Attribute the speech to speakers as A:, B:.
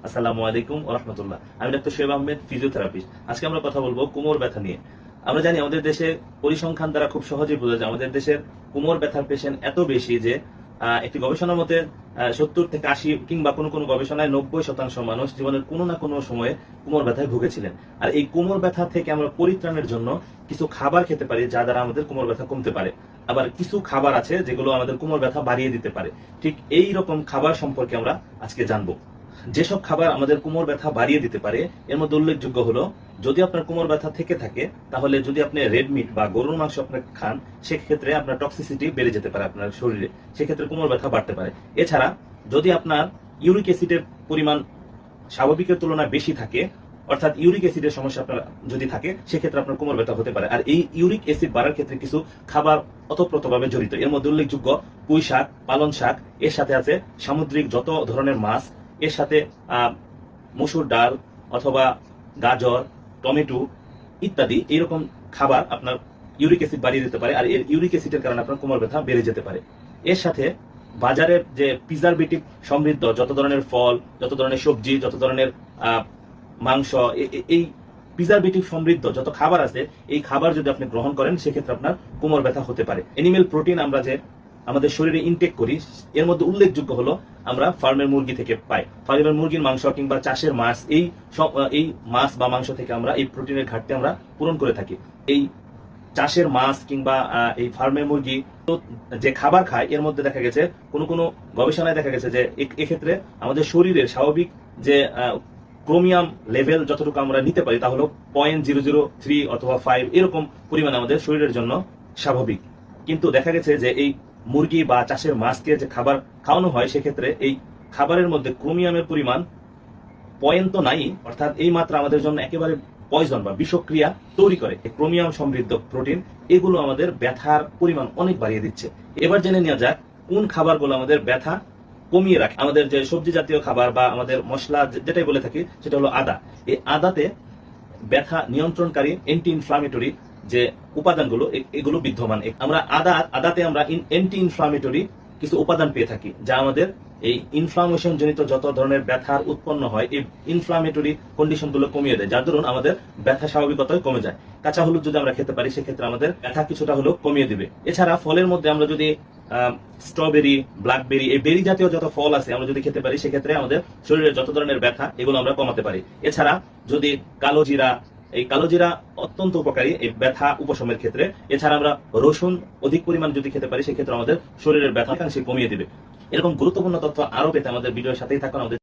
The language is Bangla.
A: আসসালামু আলাইকুম ওয়া রাহমাতুল্লাহ। আমি ডাক্তার শোয়েব আহমেদ, ফিজিওথেরাপিস্ট। আজকে আমরা কথা বলবো কোমর ব্যথা নিয়ে। আমরা জানি আমাদের দেশে পরিসংখ্যান দ্বারা খুব সহজেই বোঝা যায় আমাদের দেশের কোমর ব্যথার পেশেন্ট এত বেশি যে একটি গবেষণার মতে 70 থেকে 80 কিংবা কোনো কোনো গবেষণায় 90% মানুষ জীবনের কোনো না কোনো সময়ে কোমর ব্যথায় ভুগেছিলেন। আর এই কোমর ব্যথা থেকে আমরা পরিত্রাণের জন্য কিছু খাবার খেতে পারি যা দ্বারা আমাদের কোমর ব্যথা কমতে পারে। আবার কিছু খাবার আছে যেগুলো আমাদের কোমর ব্যথা বাড়িয়ে দিতে পারে। ঠিক এই রকম খাবার সম্পর্কে আমরা আজকে জানবো। যেসব খাবার আমাদের কোমর ব্যথা বাড়িয়ে দিতে পারে এর মধ্যে উল্লেখযোগ্য হলো, যদি আপনার কোমর ব্যথা থেকে থাকে তাহলে যদি আপনি রেড মিট বা গরুর মাংস আপনি খান, সেক্ষেত্রে আপনার টক্সিসিটি বেড়ে যেতে পারে আপনার শরীরে, সেক্ষেত্রে কোমর ব্যথা বাড়তে পারে। এছাড়া যদি আপনার ইউরিক অ্যাসিডের পরিমাণ স্বাভাবিকের তুলনায় বেশি থাকে, অর্থাৎ ইউরিক অ্যাসিডের সমস্যা আপনার যদি থাকে, সেক্ষেত্রে আপনার কোমর ব্যথা হতে পারে। আর এই ইউরিক অ্যাসিড বাড়ার ক্ষেত্রে কিছু খাবার ওতপ্রোতভাবে জড়িত। এর মধ্যে উল্লেখযোগ্য পুঁই শাক, পালং শাক, এর সাথে আছে সামুদ্রিক যত ধরনের মাছ, এর সাথে মসুর ডাল অথবা গাজর, টমেটো ইত্যাদি এইরকম খাবার আপনার ইউরিক অ্যাসিড বাড়িয়ে দিতে পারে। আর এর ইউরিক অ্যাসিডের কারণে আপনার কোমর ব্যথা বেড়ে যেতে পারে। এর সাথে বাজারে যে প্রিজারভেটিভ সমৃদ্ধ যত ধরনের ফল, যত ধরনের সবজি, যত ধরনের মাংস, এই প্রিজারভেটিভ সমৃদ্ধ যত খাবার আছে, এই খাবার যদি আপনি গ্রহণ করেন সেক্ষেত্রে আপনার কোমর ব্যথা হতে পারে। এনিমেল প্রোটিন আমরা যে আমাদের শরীরে ইনটেক করি, এর মধ্যে উল্লেখযোগ্য হলো আমরা ফার্মের মুরগি থেকে পাই। ফার্মের মুরগির মাংস কিংবা চাষের মাছ, এই মাছ বা মাংস থেকে আমরা এই প্রোটিনের ঘাটতি আমরা পূরণ করে থাকি। এই চাষের মাছ কিংবা এই ফার্মের মুরগি যে খাবার খায়, এর মধ্যে দেখা গেছে কোনো গবেষণায় দেখা গেছে যে এক্ষেত্রে আমাদের শরীরের স্বাভাবিক যে ক্রোমিয়াম লেভেল যতটুকু আমরা নিতে পারি তা হলো 0.003 অথবা 5 এরকম পরিমাণে আমাদের শরীরের জন্য স্বাভাবিক। কিন্তু দেখা গেছে যে এই মুরগি বা চাষের মাছকে যে খাবার খাওয়ানো হয়, সেক্ষেত্রে এই খাবারের মধ্যে ক্রোমিয়ামের পরিমাণ পয়েন্ট তো নাই, অর্থাৎ এই মাত্রা আমাদের জন্য একেবারে পয়জন বা বিষক্রিয়া তৈরি করে। ক্রোমিয়াম সমৃদ্ধ প্রোটিন এগুলো আমাদের ব্যথার পরিমাণ অনেক বাড়িয়ে দিচ্ছে। এবার জেনে নেওয়া যাক কোন খাবারগুলো আমাদের ব্যথা কমিয়ে রাখে। আমাদের যে সবজি জাতীয় খাবার বা আমাদের মশলা যেটাই বলে থাকি, সেটা হলো আদা। এই আদাতে ব্যথা নিয়ন্ত্রণকারী অ্যান্টি ইনফ্লামেটরি যে উপাদানগুলো এগুলো বিদ্যমান। আমরা আদাতে আমরা অ্যান্টি ইনফ্লামেটরি কিছু উপাদান পেয়ে থাকি, যা আমাদের এই ইনফ্লামেশন জনিত যত ধরনের ব্যথার উৎপন্ন হয়, এই ইনফ্লামেটরি কন্ডিশনগুলো কমিয়ে দেয়, যার দরুন আমাদের ব্যথা স্বাভাবিকতায় কমে যায়। কাঁচা হলুদ যদি আমরা খেতে পারি, সেক্ষেত্রে আমাদের ব্যথা কিছুটা হলেও কমিয়ে দিবে। এছাড়া ফলের মধ্যে আমরা যদি স্ট্রবেরি, ব্ল্যাকবেরি, এই বেরি জাতীয় যত ফল আছে আমরা যদি খেতে পারি, সেক্ষেত্রে আমাদের শরীরের যত ধরনের ব্যথা এগুলো আমরা কমাতে পারি। এছাড়া যদি এই কালো জিরা অত্যন্ত উপকারী এই ব্যথা উপশমের ক্ষেত্রে। এছাড়া আমরা রসুন অধিক পরিমাণ যদি খেতে পারি, সেক্ষেত্রে আমাদের শরীরের ব্যথা অনেকাংশে কমিয়ে দিবে। এরকম গুরুত্বপূর্ণ তথ্য আরো পেতে আমাদের ভিডিওর সাথেই থাকুন। আমাদের